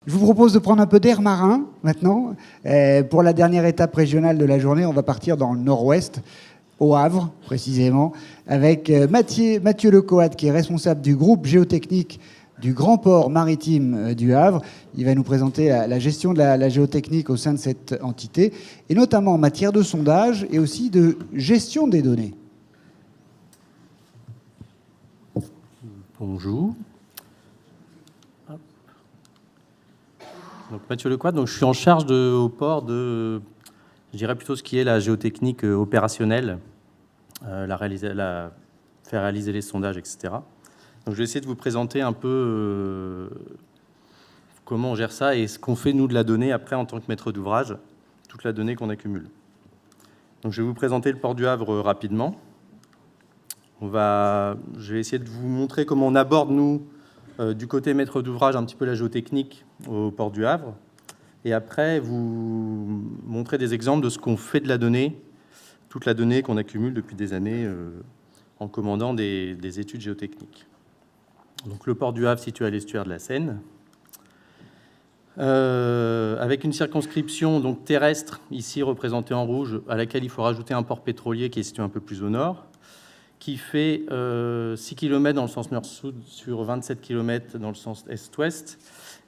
Je vous propose de prendre un peu d'air marin maintenant. Pour la dernière étape régionale de la journée, on va partir dans le nord-ouest, au Havre précisément, avec Mathieu Lecoat, qui est responsable du groupe géotechnique du Grand Port Maritime du Havre. Il va nous présenter la gestion de la géotechnique au sein de cette entité, et notamment en matière de sondage et aussi de gestion des données. Bonjour. Donc, Mathieu Lecoat, donc je suis en charge au port de, je dirais plutôt ce qui est la géotechnique opérationnelle, faire réaliser les sondages, etc. Donc, je vais essayer de vous présenter un peu comment on gère ça et ce qu'on fait, nous, de la donnée après en tant que maître d'ouvrage, toute la donnée qu'on accumule. Donc, je vais vous présenter le port du Havre rapidement. Je vais essayer de vous montrer comment on aborde, nous, du côté maître d'ouvrage, un petit peu la géotechnique au port du Havre. Et après, vous montrer des exemples de ce qu'on fait de la donnée, toute la donnée qu'on accumule depuis des années en commandant des études géotechniques. Donc, le port du Havre situé à l'estuaire de la Seine, avec une circonscription donc, terrestre, ici représentée en rouge, à laquelle il faut rajouter un port pétrolier qui est situé un peu plus au nord, qui fait 6 km dans le sens nord-sud sur 27 km dans le sens est-ouest.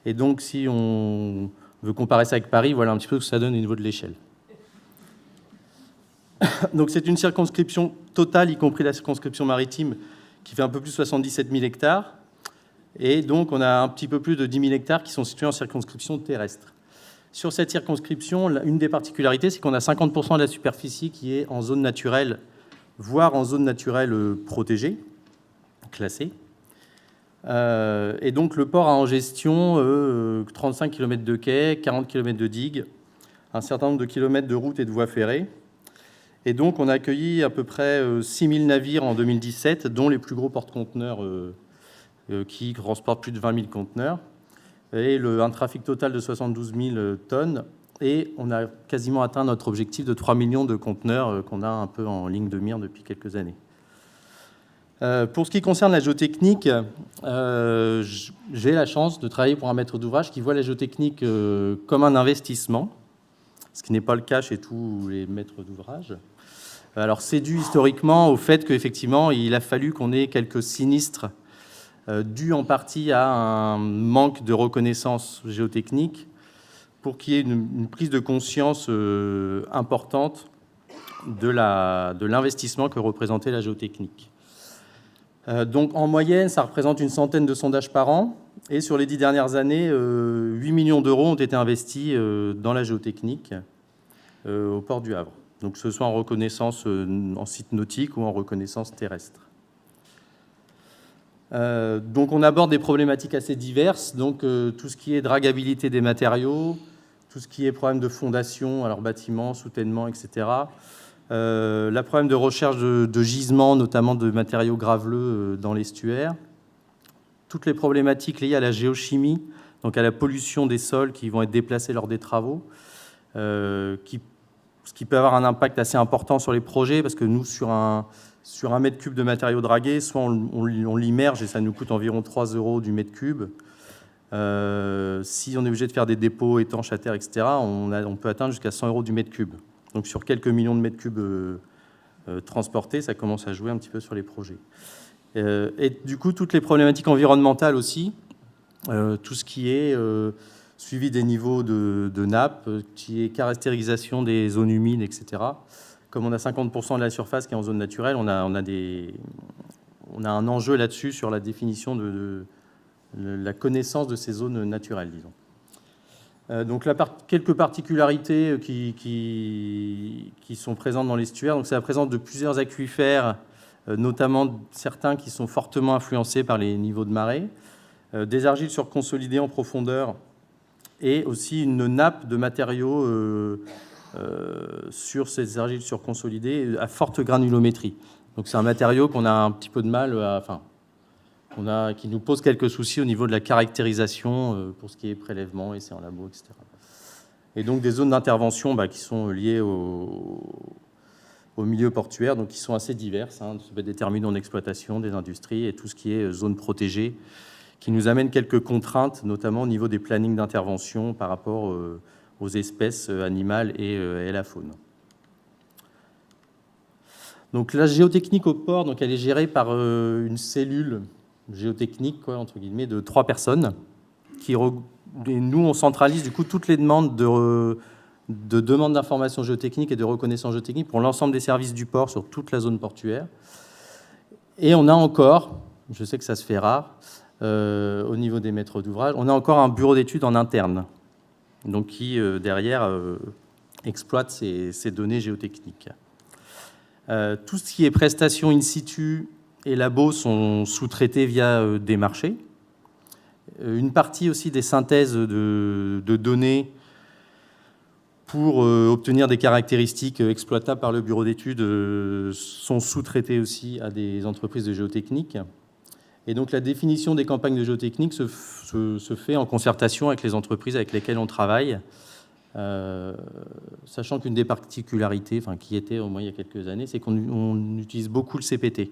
Et donc, si on veut comparer ça avec Paris, voilà un petit peu ce que ça donne au niveau de l'échelle. Donc, c'est une circonscription totale, y compris la circonscription maritime, qui fait un peu plus de 77 000 hectares. Et donc, on a un petit peu plus de 10 000 hectares qui sont situés en circonscription terrestre. Sur cette circonscription, une des particularités, c'est qu'on a 50% de la superficie qui est en zone naturelle, voire en zone naturelle protégée, classée. Et donc, le port a en gestion 35 km de quais, 40 km de digues, un certain nombre de kilomètres de routes et de voies ferrées. Et donc, on a accueilli à peu près 6 000 navires en 2017, dont les plus gros porte-conteneurs qui transportent plus de 20 000 conteneurs, et un trafic total de 72 000 tonnes. Et on a quasiment atteint notre objectif de 3 millions de conteneurs qu'on a un peu en ligne de mire depuis quelques années. Pour ce qui concerne la géotechnique, j'ai la chance de travailler pour un maître d'ouvrage qui voit la géotechnique comme un investissement, ce qui n'est pas le cas chez tous les maîtres d'ouvrage. Alors, c'est dû historiquement au fait qu'effectivement, il a fallu qu'on ait quelques sinistres dus en partie à un manque de reconnaissance géotechnique pour qu'il y ait une prise de conscience importante de l'investissement que représentait la géotechnique. Donc, en moyenne, ça représente une centaine de sondages par an. Et sur les 10 dernières années, 8 millions d'euros ont été investis dans la géotechnique au port du Havre. Donc, que ce soit en reconnaissance en site nautique ou en reconnaissance terrestre. Donc, on aborde des problématiques assez diverses. Donc, tout ce qui est dragabilité des matériaux, tout ce qui est problème de fondation, alors bâtiments, soutènement, etc. La problème de recherche de gisements, notamment de matériaux graveleux dans l'estuaire. Toutes les problématiques liées à la géochimie, donc à la pollution des sols qui vont être déplacés lors des travaux, ce qui peut avoir un impact assez important sur les projets, parce que nous, sur un mètre cube de matériaux dragués, soit on l'immerge et ça nous coûte environ 3 € du mètre cube. Si on est obligé de faire des dépôts étanches à terre, etc., on peut atteindre jusqu'à 100 € du mètre cube. Donc sur quelques millions de mètres cubes transportés, ça commence à jouer un petit peu sur les projets. Et du coup, toutes les problématiques environnementales aussi, tout ce qui est suivi des niveaux de nappe, qui est caractérisation des zones humides, etc. Comme on a 50% de la surface qui est en zone naturelle, on a un enjeu là-dessus sur la définition de la connaissance de ces zones naturelles, disons. Donc, quelques particularités qui sont présentes dans l'estuaire. Donc, c'est la présence de plusieurs aquifères, notamment certains qui sont fortement influencés par les niveaux de marée, des argiles surconsolidées en profondeur et aussi une nappe de matériaux sur ces argiles surconsolidées à forte granulométrie. Donc, c'est un matériau qu'on a un petit peu de mal qui nous pose quelques soucis au niveau de la caractérisation pour ce qui est prélèvement, essais en labo, etc. Et donc des zones d'intervention qui sont liées au milieu portuaire, donc qui sont assez diverses. Ça peut être des terminaux en exploitation, des industries et tout ce qui est zone protégée, qui nous amène quelques contraintes, notamment au niveau des plannings d'intervention par rapport aux espèces animales et la faune. Donc la géotechnique au port, donc elle est gérée par une cellule géotechnique, quoi, entre guillemets, de 3 personnes. Et nous, on centralise du coup toutes les demandes de demandes d'informations géotechniques et de reconnaissance géotechnique pour l'ensemble des services du port sur toute la zone portuaire. Et on a encore, je sais que ça se fait rare, au niveau des maîtres d'ouvrage, on a encore un bureau d'études en interne, donc qui, derrière, exploite ces données géotechniques. Tout ce qui est prestations in situ et labos sont sous-traités via des marchés. Une partie aussi des synthèses de données pour obtenir des caractéristiques exploitables par le bureau d'études sont sous-traitées aussi à des entreprises de géotechnique. Et donc la définition des campagnes de géotechnique se fait en concertation avec les entreprises avec lesquelles on travaille, sachant qu'une des particularités, qui était au moins il y a quelques années, c'est qu'on utilise beaucoup le CPT.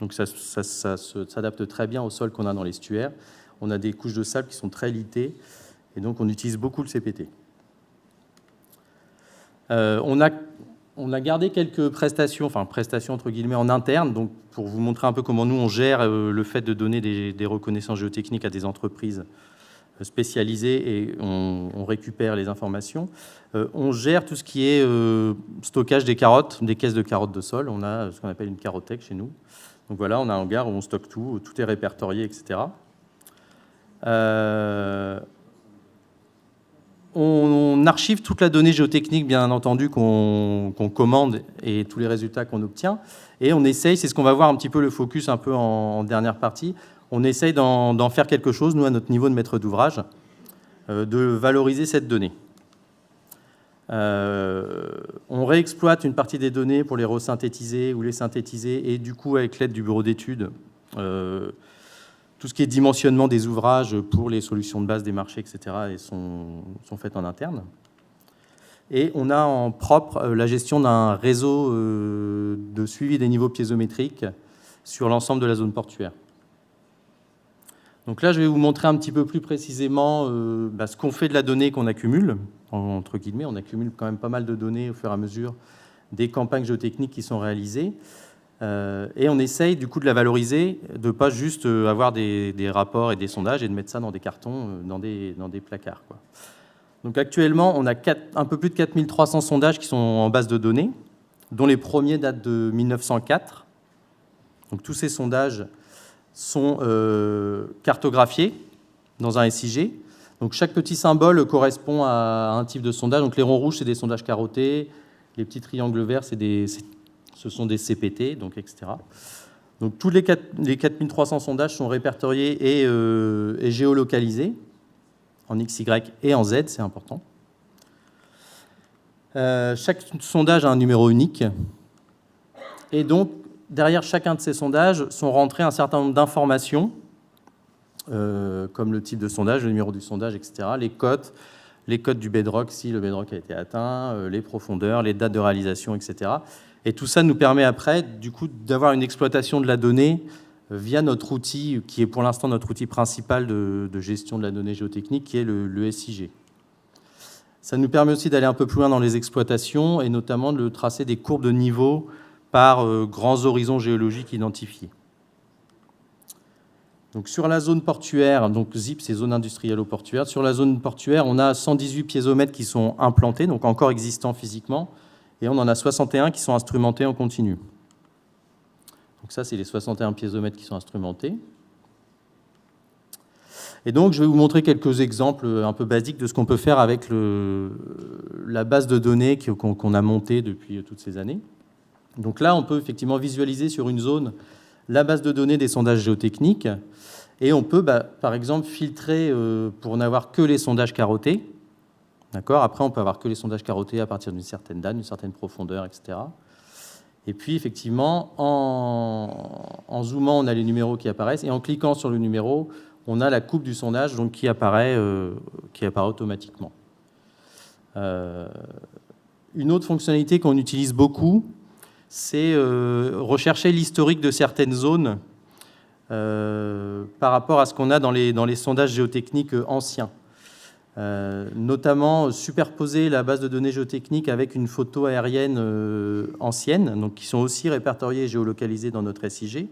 Donc ça s'adapte très bien au sol qu'on a dans l'estuaire. On a des couches de sable qui sont très litées, et donc on utilise beaucoup le CPT. On a gardé quelques prestations entre guillemets en interne, donc pour vous montrer un peu comment nous on gère le fait de donner des reconnaissances géotechniques à des entreprises spécialisées et on récupère les informations. On gère tout ce qui est stockage des carottes, des caisses de carottes de sol. On a ce qu'on appelle une carothèque chez nous. Donc voilà, on a un hangar où on stocke tout est répertorié, etc. On archive toute la donnée géotechnique, bien entendu, qu'on commande et tous les résultats qu'on obtient. Et on essaye, c'est ce qu'on va voir un petit peu le focus un peu en dernière partie, on essaye d'en faire quelque chose, nous, à notre niveau de maître d'ouvrage, de valoriser cette donnée. On réexploite une partie des données pour les resynthétiser ou les synthétiser, et du coup, avec l'aide du bureau d'études, tout ce qui est dimensionnement des ouvrages pour les solutions de base des marchés, etc., sont faites en interne. Et on a en propre la gestion d'un réseau de suivi des niveaux piézométriques sur l'ensemble de la zone portuaire. Donc là, je vais vous montrer un petit peu plus précisément ce qu'on fait de la donnée qu'on accumule, entre guillemets. On accumule quand même pas mal de données au fur et à mesure des campagnes géotechniques qui sont réalisées. Et on essaye du coup de la valoriser, de ne pas juste avoir des rapports et des sondages et de mettre ça dans des cartons, dans des placards, quoi. Donc actuellement, on a un peu plus de 4300 sondages qui sont en base de données, dont les premiers datent de 1904. Donc tous ces sondages sont cartographiés dans un SIG. Donc chaque petit symbole correspond à un type de sondage. Donc les ronds rouges, c'est des sondages carottés. Les petits triangles verts, ce sont des CPT, donc etc. Donc tous les 4300 sondages sont répertoriés et géolocalisés en X, Y et en Z, c'est important. Chaque sondage a un numéro unique. Et donc, derrière chacun de ces sondages sont rentrées un certain nombre d'informations, comme le type de sondage, le numéro du sondage, etc., les cotes du bedrock, si le bedrock a été atteint, les profondeurs, les dates de réalisation, etc. Et tout ça nous permet après, du coup, d'avoir une exploitation de la donnée via notre outil, qui est pour l'instant notre outil principal de gestion de la donnée géotechnique, qui est le SIG. Ça nous permet aussi d'aller un peu plus loin dans les exploitations et notamment de tracer des courbes de niveau par grands horizons géologiques identifiés. Donc sur la zone portuaire, donc ZIP, c'est zone industrielle-portuaire. Sur la zone portuaire, on a 118 piézomètres qui sont implantés, donc encore existants physiquement, et on en a 61 qui sont instrumentés en continu. Donc ça, c'est les 61 piézomètres qui sont instrumentés. Et donc, je vais vous montrer quelques exemples un peu basiques de ce qu'on peut faire avec la base de données qu'on a montée depuis toutes ces années. Donc là, on peut effectivement visualiser sur une zone la base de données des sondages géotechniques, et on peut, par exemple, filtrer pour n'avoir que les sondages carottés. D'accord ? Après, on peut avoir que les sondages carottés à partir d'une certaine date, d'une certaine profondeur, etc. Et puis, effectivement, en zoomant, on a les numéros qui apparaissent, et en cliquant sur le numéro, on a la coupe du sondage donc, qui apparaît automatiquement. Une autre fonctionnalité qu'on utilise beaucoup, c'est rechercher l'historique de certaines zones par rapport à ce qu'on a dans les sondages géotechniques anciens. Notamment superposer la base de données géotechnique avec une photo aérienne ancienne, donc qui sont aussi répertoriées et géolocalisées dans notre SIG.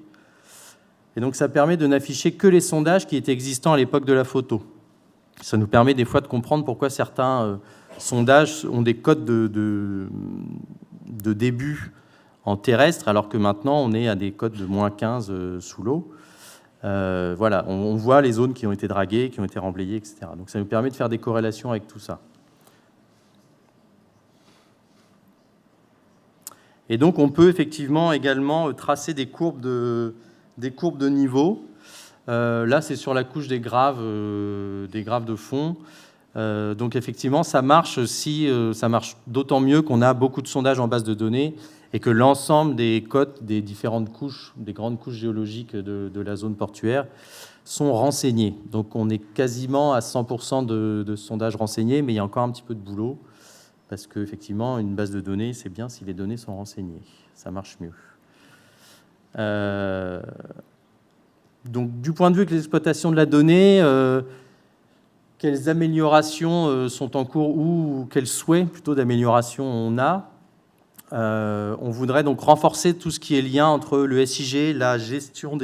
Et donc ça permet de n'afficher que les sondages qui étaient existants à l'époque de la photo. Ça nous permet des fois de comprendre pourquoi certains sondages ont des codes de début en terrestre, alors que maintenant on est à des codes de -15 sous l'eau. Voilà, on voit les zones qui ont été draguées, qui ont été remblayées, etc. Donc ça nous permet de faire des corrélations avec tout ça. Et donc on peut effectivement également tracer des courbes de niveau. Là, c'est sur la couche des graves de fond. Donc effectivement, ça marche ça marche d'autant mieux qu'on a beaucoup de sondages en base de données et que l'ensemble des cotes des différentes couches, des grandes couches géologiques de la zone portuaire sont renseignés. Donc on est quasiment à 100% de sondages renseignés, mais il y a encore un petit peu de boulot, parce qu'effectivement, une base de données, c'est bien si les données sont renseignées. Ça marche mieux. Donc du point de vue de l'exploitation de la donnée, quelles améliorations sont en cours ou quels souhaits plutôt d'amélioration on a? On voudrait donc renforcer tout ce qui est lien entre le SIG, la gestion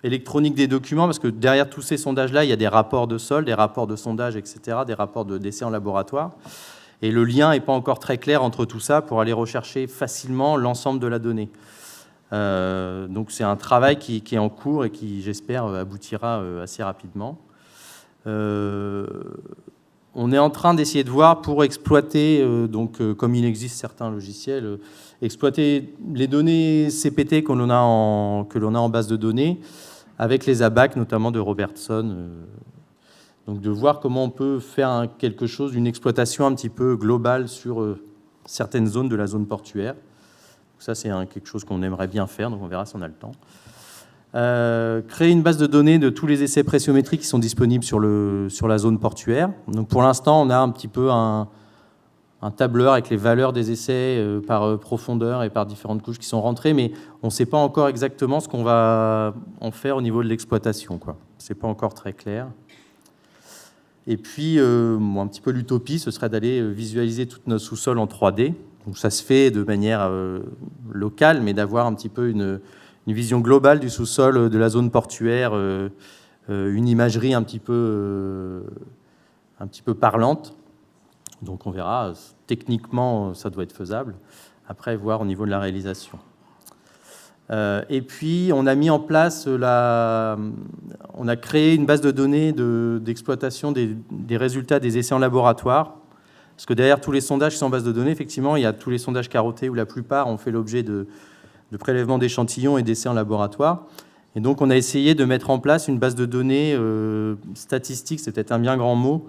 électronique des documents, parce que derrière tous ces sondages-là, il y a des rapports de sol, des rapports de sondage, etc., des rapports d'essais en laboratoire. Et le lien n'est pas encore très clair entre tout ça pour aller rechercher facilement l'ensemble de la donnée. Donc c'est un travail qui est en cours et qui, j'espère, aboutira assez rapidement. On est en train d'essayer de voir pour exploiter, comme il existe certains logiciels, exploiter les données CPT que l'on a en base de données avec les ABAC, notamment de Robertson. Donc de voir comment on peut faire quelque chose, une exploitation un petit peu globale sur certaines zones de la zone portuaire. Ça, c'est quelque chose qu'on aimerait bien faire, donc on verra si on a le temps. Créer une base de données de tous les essais pressiométriques qui sont disponibles sur la zone portuaire. Donc pour l'instant, on a un petit peu un tableur avec les valeurs des essais par profondeur et par différentes couches qui sont rentrées, mais on ne sait pas encore exactement ce qu'on va en faire au niveau de l'exploitation, quoi. Ce n'est pas encore très clair. Et puis, un petit peu l'utopie, ce serait d'aller visualiser tout notre sous-sol en 3D. Donc ça se fait de manière locale, mais d'avoir un petit peu une vision globale du sous-sol de la zone portuaire, une imagerie un petit peu parlante. Donc on verra, techniquement ça doit être faisable, après voir au niveau de la réalisation. Et puis on a mis en place, on a créé une base de données d'exploitation des résultats des essais en laboratoire, parce que derrière tous les sondages qui sont en base de données, effectivement, il y a tous les sondages carottés où la plupart ont fait l'objet de prélèvements d'échantillons et d'essais en laboratoire. Et donc, on a essayé de mettre en place une base de données statistique, c'est peut-être un bien grand mot,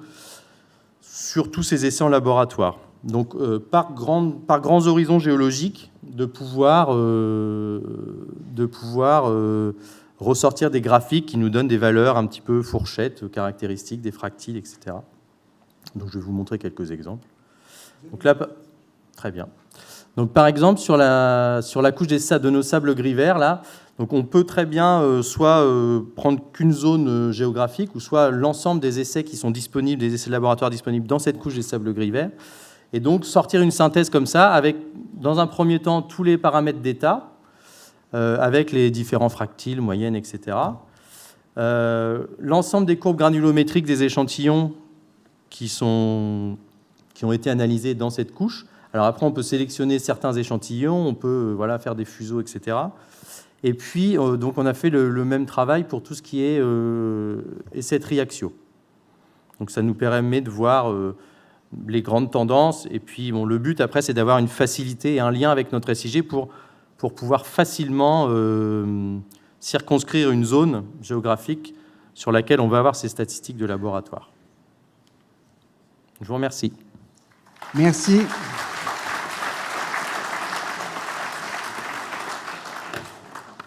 sur tous ces essais en laboratoire. Donc, par grands horizons géologiques, de pouvoir ressortir des graphiques qui nous donnent des valeurs un petit peu fourchettes, caractéristiques, des fractiles, etc. Donc, je vais vous montrer quelques exemples. Donc là, très bien. Donc, par exemple, sur la couche de nos sables gris verts, là, donc on peut très bien soit prendre qu'une zone géographique, ou soit l'ensemble des essais qui sont disponibles, des essais de laboratoire disponibles dans cette couche des sables gris verts, et donc sortir une synthèse comme ça, avec, dans un premier temps, tous les paramètres d'état, avec les différents fractiles, moyennes, etc. L'ensemble des courbes granulométriques des échantillons qui ont été analysés dans cette couche. Alors après, on peut sélectionner certains échantillons, on peut faire des fuseaux, etc. Et puis, donc on a fait le même travail pour tout ce qui est essais triaxiaux. Donc ça nous permet de voir les grandes tendances. Et puis, le but, après, c'est d'avoir une facilité et un lien avec notre SIG pour pouvoir facilement circonscrire une zone géographique sur laquelle on va avoir ces statistiques de laboratoire. Je vous remercie. Merci.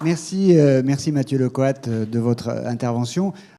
Merci Mathieu Lecoat de votre intervention.